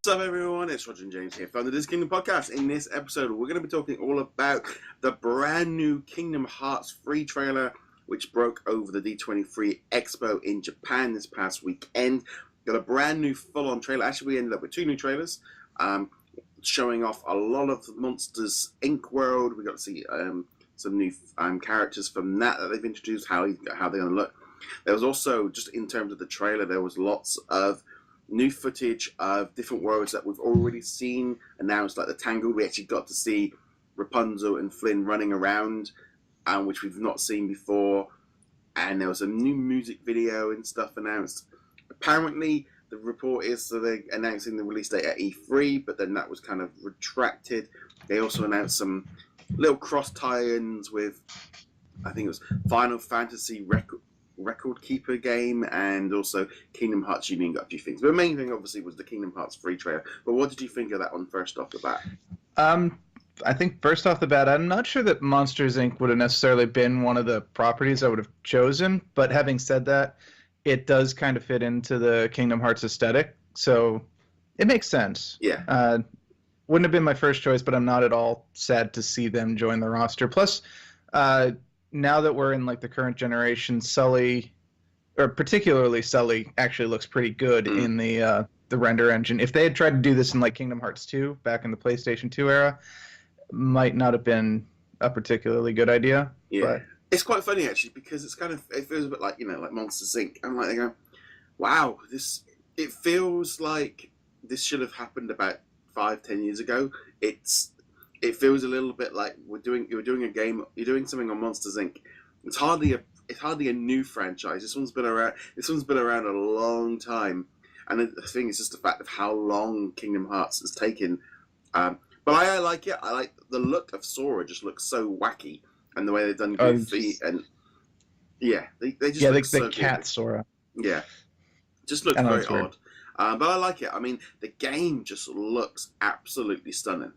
What's up, everyone? It's Roger and James here from the DisKingdom podcast. In this episode, we're going to be talking all about the brand new Kingdom Hearts free trailer, which broke over the D23 Expo in Japan this past weekend. Got a brand new full-on trailer. Actually, we ended up with two new trailers, showing off a lot of Monsters Inc. world. We got to see some new characters from that they've introduced, how they're going to look. There was also, just in terms of the trailer, there was lots of new footage of different worlds that we've already seen announced, like the Tangled. We actually got to see Rapunzel and Flynn running around, which we've not seen before. And there was a new music video and stuff announced. Apparently, the report is that they're announcing the release date at E3, but then that was kind of retracted. They also announced some little cross tie-ins with, I think it was Final Fantasy Record Keeper game, and also Kingdom Hearts Union got a few things. But the main thing, obviously, was the Kingdom Hearts free trailer. But what did you think of that one first off the bat? I think first off the bat, I'm not sure that Monsters Inc. would have necessarily been one of the properties I would have chosen. But having said that, it does kind of fit into the Kingdom Hearts aesthetic, so it makes sense. Yeah. Wouldn't have been my first choice, but I'm not at all sad to see them join the roster. Plus, now that we're in like the current generation, Sully, or particularly Sully, actually looks pretty good in the render engine. If they had tried to do this in like Kingdom Hearts 2 back in the PlayStation 2 era, might not have been a particularly good idea. Yeah, but it's quite funny actually, because it feels a bit like, like Monsters Inc. And like they go, wow, it feels like this should have happened about 5-10 years ago. It feels a little bit like you're doing a game, you're doing something on Monsters Inc. It's hardly a new franchise. This one's been around a long time, and the thing is just the fact of how long Kingdom Hearts has taken. But I like it. I like the look of Sora. Just looks so wacky, and the way they've done Goofy, and yeah, they just look so the cat good. Sora. Yeah, just looks very odd. But I like it. I mean, the game just looks absolutely stunning.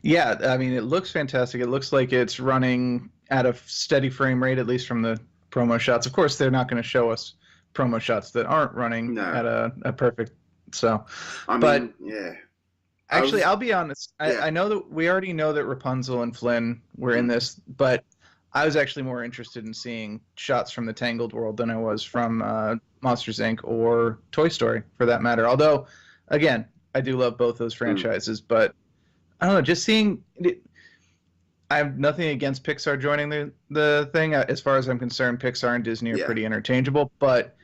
Yeah, I mean, it looks fantastic. It looks like it's running at a steady frame rate, at least from the promo shots. Of course, they're not going to show us promo shots that aren't running at a perfect. So, yeah. Actually, I'll be honest. I know that we already know that Rapunzel and Flynn were in this, but I was actually more interested in seeing shots from the Tangled world than I was from Monsters Inc. or Toy Story, for that matter. Although, again, I do love both those franchises, but I don't know, just seeing it, I have nothing against Pixar joining the thing. As far as I'm concerned, Pixar and Disney are pretty interchangeable, but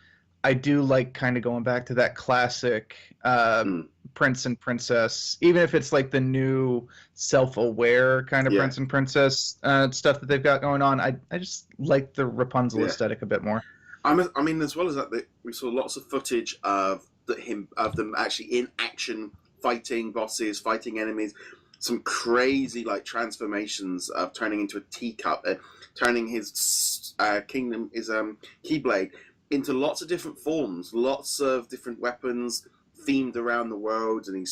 I do like kind of going back to that classic Prince and Princess, even if it's like the new self-aware kind of Prince and Princess stuff that they've got going on. I just like the Rapunzel aesthetic a bit more. I mean, as well as that, we saw lots of footage of them actually in action, fighting bosses, fighting enemies. Some crazy like transformations of turning into a teacup, turning his Keyblade into lots of different forms, lots of different weapons themed around the world, and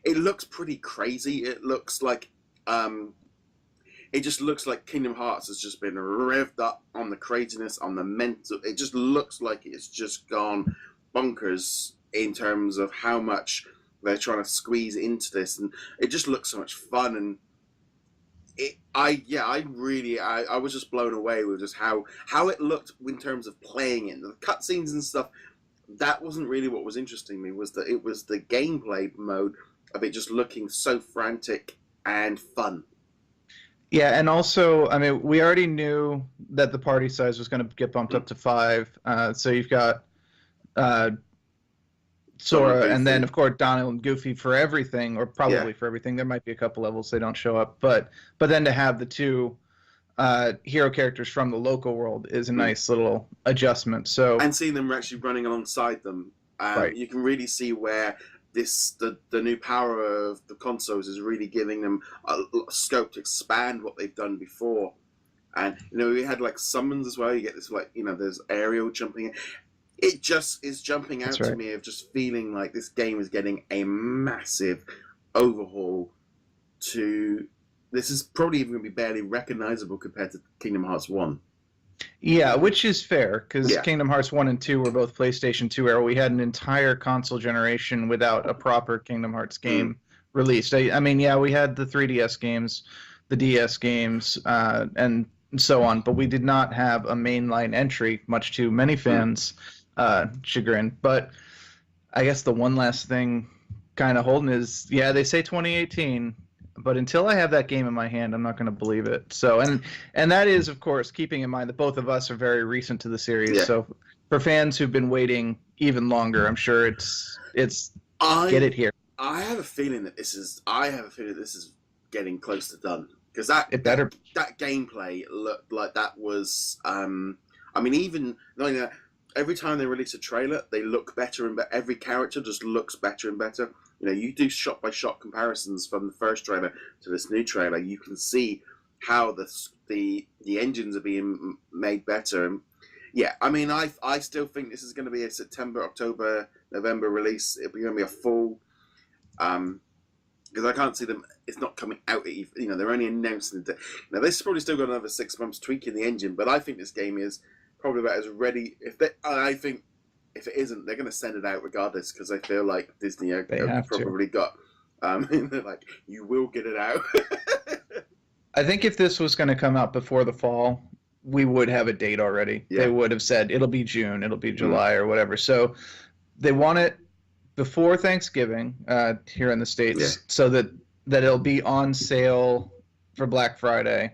it looks pretty crazy. It looks like it just looks like Kingdom Hearts has just been revved up on the craziness, on the mental. It just looks like it's just gone bonkers in terms of how much they're trying to squeeze into this, and it just looks so much fun. And I was just blown away with just how it looked in terms of playing it. The cutscenes and stuff, that wasn't really what was interesting me. It was the gameplay mode of it just looking so frantic and fun. Yeah, and also, I mean, we already knew that the party size was going to get bumped up to 5. So you've got Sora, and then of course Donald and Goofy for everything, or probably for everything. There might be a couple levels they don't show up, but then to have the two hero characters from the local world is a nice little adjustment. So, and seeing them actually running alongside them, you can really see where the new power of the consoles is really giving them a scope to expand what they've done before. And we had like summons as well. You get this like there's aerial jumping in. It just is jumping out to me of just feeling like this game is getting a massive overhaul. This is probably even going to be barely recognizable compared to Kingdom Hearts 1. Yeah, which is fair because Yeah. Kingdom Hearts 1 and 2 were both PlayStation 2 era. We had an entire console generation without a proper Kingdom Hearts game released. I mean, yeah, we had the 3DS games, the DS games, and so on, but we did not have a mainline entry, much to many fans' chagrin. But I guess the one last thing kind of holding is, yeah, they say 2018, but until I have that game in my hand, I'm not going to believe it. So, and that is, of course, keeping in mind that both of us are very recent to the series. Yeah. So, for fans who've been waiting even longer, I'm sure it's get it here. I have a feeling that this is getting close to done because that gameplay looked like that was. I mean, even knowing that every time they release a trailer, they look better and every character just looks better and better. You know, you do shot by shot comparisons from the first trailer to this new trailer. You can see how the engines are being made better. And yeah, I mean, I still think this is going to be a September, October, November release. It'll be going to be a full, because I can't see them. It's not coming out. You know, they're only announcing it. Now they've probably still got another 6 months tweaking the engine, but I think this game is probably about as ready. I think. If it isn't, they're going to send it out regardless because I feel like Disney have probably got. They're like, you will get it out. I think if this was going to come out before the fall, we would have a date already. Yeah. They would have said it'll be June, it'll be July, or whatever. So they want it before Thanksgiving here in the States, so that it'll be on sale for Black Friday.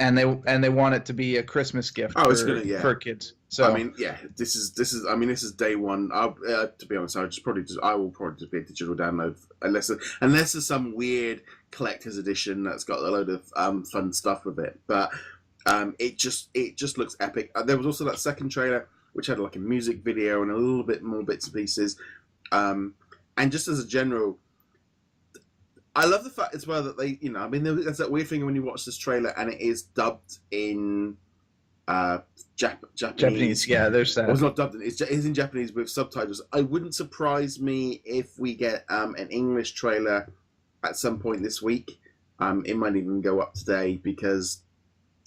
And they want it to be a Christmas gift for kids. So I mean, yeah, this is day one. To be honest, I will probably just be a digital download unless there's some weird collector's edition that's got a load of fun stuff with it. But it just looks epic. There was also that second trailer which had like a music video and a little bit more bits and pieces. And just as a general. I love the fact as well that they, you know, I mean, there's that weird thing when you watch this trailer and it is dubbed in Japanese. Yeah, there's that. Well, it's not dubbed in, it's in Japanese with subtitles. It wouldn't surprise me if we get an English trailer at some point this week. It might even go up today because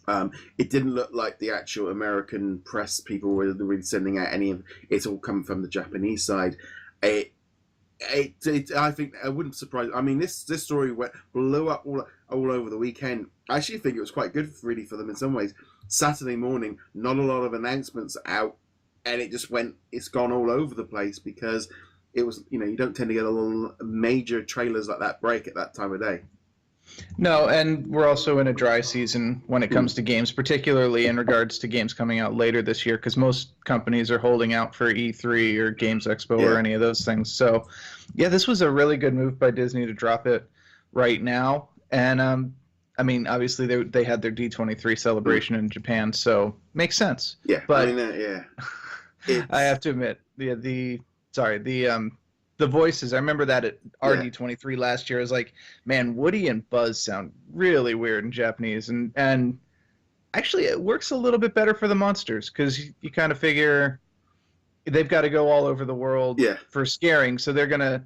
it didn't look like the actual American press people were really sending out any of it's all coming from the Japanese side. I think it wouldn't surprise. I mean, this story blew up all over the weekend. I actually think it was quite good, really, for them in some ways. Saturday morning, not a lot of announcements out, and it's gone all over the place because it was, you know, you don't tend to get a lot of major trailers like that break at that time of day. No, and we're also in a dry season when it comes to games, particularly in regards to games coming out later this year, because most companies are holding out for E3 or Games Expo or any of those things. So, yeah, this was a really good move by Disney to drop it right now. And, I mean, obviously they had their D23 celebration in Japan, so makes sense. Yeah, but I mean, I have to admit, the voices, I remember that at RD23 last year. I was like, man, Woody and Buzz sound really weird in Japanese. And actually, it works a little bit better for the monsters because you kind of figure they've got to go all over the world for scaring. So they're going to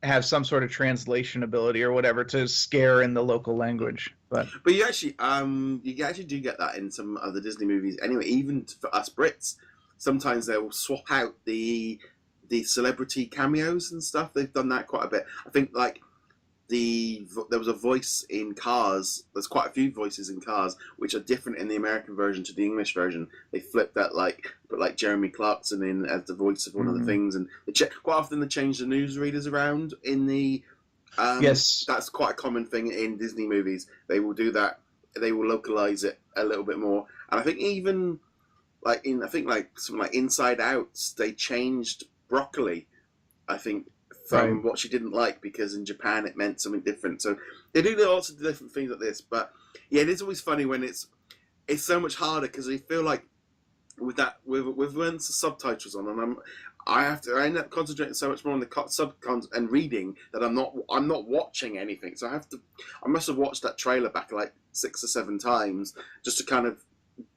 have some sort of translation ability or whatever to scare in the local language. But you actually do get that in some other Disney movies. Anyway, even for us Brits, sometimes they'll swap out the celebrity cameos and stuff. They've done that quite a bit. I think like there was a voice in Cars. There's quite a few voices in Cars which are different in the American version to the English version. They flipped that put Jeremy Clarkson in as the voice of one of the things, and quite often they change the newsreaders around in the. Yes, that's quite a common thing in Disney movies. They will do that. They will localize it a little bit more, and I think even something like Inside Out, they changed broccoli, I think, from what she didn't like because in Japan it meant something different. So they do lots of different things like this. But yeah, it is always funny when it's so much harder because you feel like with when the subtitles on, and I end up concentrating so much more on the subcons and reading that I'm not watching anything. So I must have watched that trailer back like 6 or 7 times just to kind of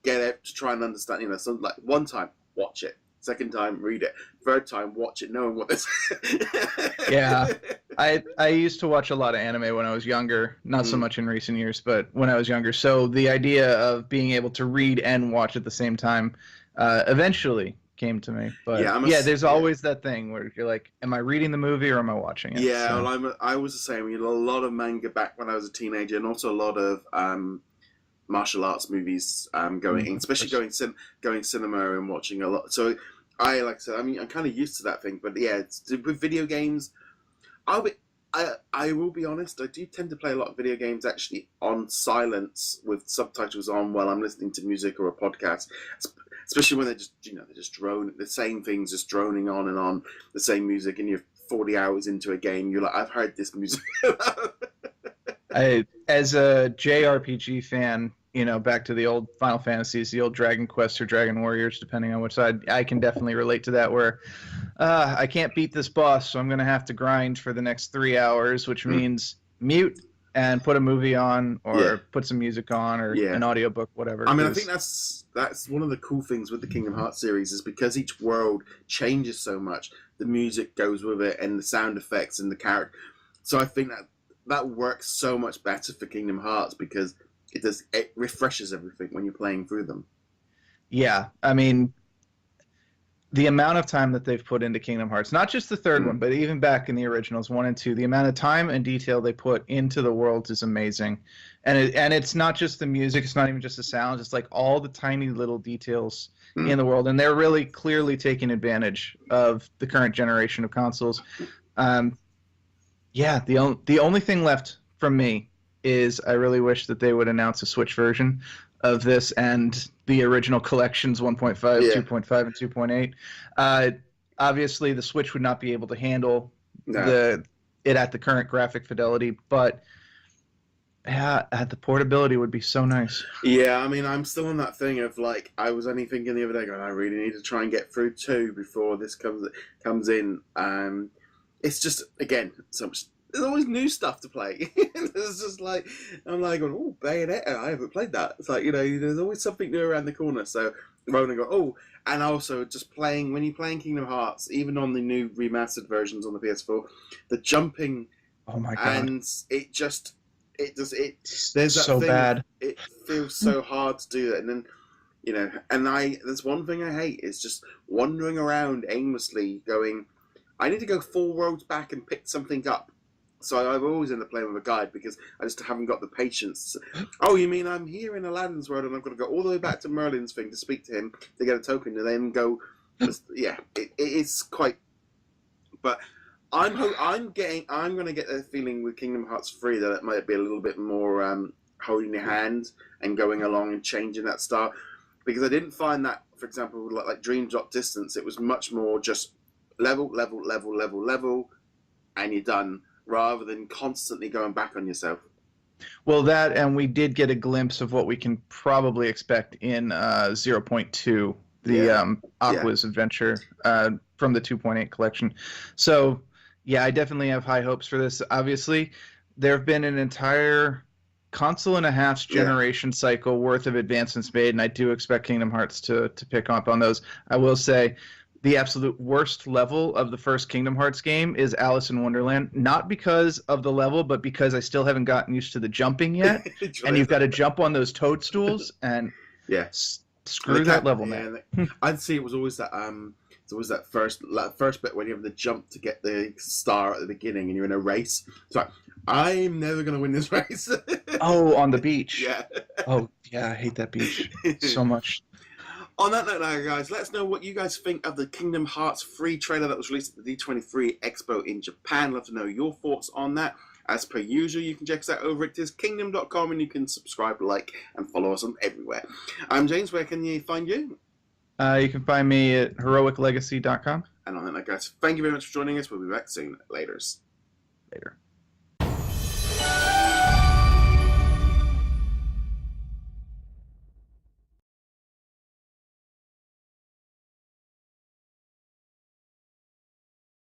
get it to try and understand. You know, so like one time watch it. Second time, read it. Third time, watch it, knowing what this. Yeah, I used to watch a lot of anime when I was younger. Not so much in recent years, but when I was younger. So the idea of being able to read and watch at the same time eventually came to me. But there's always that thing where you're like, am I reading the movie or am I watching it? Yeah, so. Well, I was the same. You know, a lot of manga back when I was a teenager, and also a lot of martial arts movies especially going cinema and watching a lot. So I like I said, I mean, I'm kind of used to that thing. But yeah, with video games, I will be honest, I do tend to play a lot of video games actually on silence with subtitles on while I'm listening to music or a podcast. Especially when they're just drone the same things, just droning on and on the same music, and you're 40 hours into a game, you're like, I've heard this music. As a JRPG fan, back to the old Final Fantasies, the old Dragon Quest or Dragon Warriors, depending on which side, I can definitely relate to that, where I can't beat this boss, so I'm going to have to grind for the next 3 hours, which means mute and put a movie on or put some music on or an audiobook, whatever. I mean, I think that's one of the cool things with the Kingdom Hearts series is because each world changes so much, the music goes with it and the sound effects and the character. So I think that works so much better for Kingdom Hearts because it refreshes everything when you're playing through them. Yeah, I mean, the amount of time that they've put into Kingdom Hearts, not just the third one, but even back in the originals 1 and 2, the amount of time and detail they put into the worlds is amazing. And it's not just the music, it's not even just the sounds, it's like all the tiny little details in the world. And they're really clearly taking advantage of the current generation of consoles. The only thing left from me is I really wish that they would announce a Switch version of this and the original collections 1.5, 2.5, and 2.8. Obviously, the Switch would not be able to handle it at the current graphic fidelity, but the portability would be so nice. Yeah, I mean, I'm still on that thing of like, I was only thinking the other day, going, I really need to try and get through 2 before this comes in. It's just, again, so much. There's always new stuff to play. It's just like, I'm like, oh, Bayonetta, I haven't played that. It's like, there's always something new around the corner. So rather than go, and also just when you're playing Kingdom Hearts, even on the new remastered versions on the PS4, the jumping, oh my god, and there's that so thing, bad. It feels so hard to do that, and then there's one thing I hate is just wandering around aimlessly, going, I need to go 4 roads back and pick something up. So I've always ended up playing with a guide because I just haven't got the patience. Oh, you mean I'm here in Aladdin's world and I've got to go all the way back to Merlin's thing to speak to him to get a token and then go? It is quite. But I'm going to get the feeling with Kingdom Hearts 3 that it might be a little bit more holding your hand and going along and changing that style, because I didn't find that, for example, like Dream Drop Distance, it was much more just level, and you're done, rather than constantly going back on yourself. Well, that, and we did get a glimpse of what we can probably expect in 0.2, the Aqua's adventure from the 2.8 collection. So, yeah, I definitely have high hopes for this. Obviously, there have been an entire console and a half generation cycle worth of advancements made, and I do expect Kingdom Hearts to pick up on those. I will say, the absolute worst level of the first Kingdom Hearts game is Alice in Wonderland, not because of the level, but because I still haven't gotten used to the jumping yet. And you've got to jump on those toadstools, and screw that level, man. I'd say it was always that first bit when you have the jump to get the star at the beginning, and you're in a race. It's like, I'm never going to win this race. Oh, on the beach. Yeah. Oh, yeah, I hate that beach so much. On that note now, guys, let us know what you guys think of the Kingdom Hearts free trailer that was released at the D23 Expo in Japan. Love to know your thoughts on that. As per usual, you can check us out over at DisKingdom.com, and you can subscribe, like, and follow us on everywhere. I'm James. Where can you find you? You can find me at heroiclegacy.com. And on that note, guys, thank you very much for joining us. We'll be back soon. Later.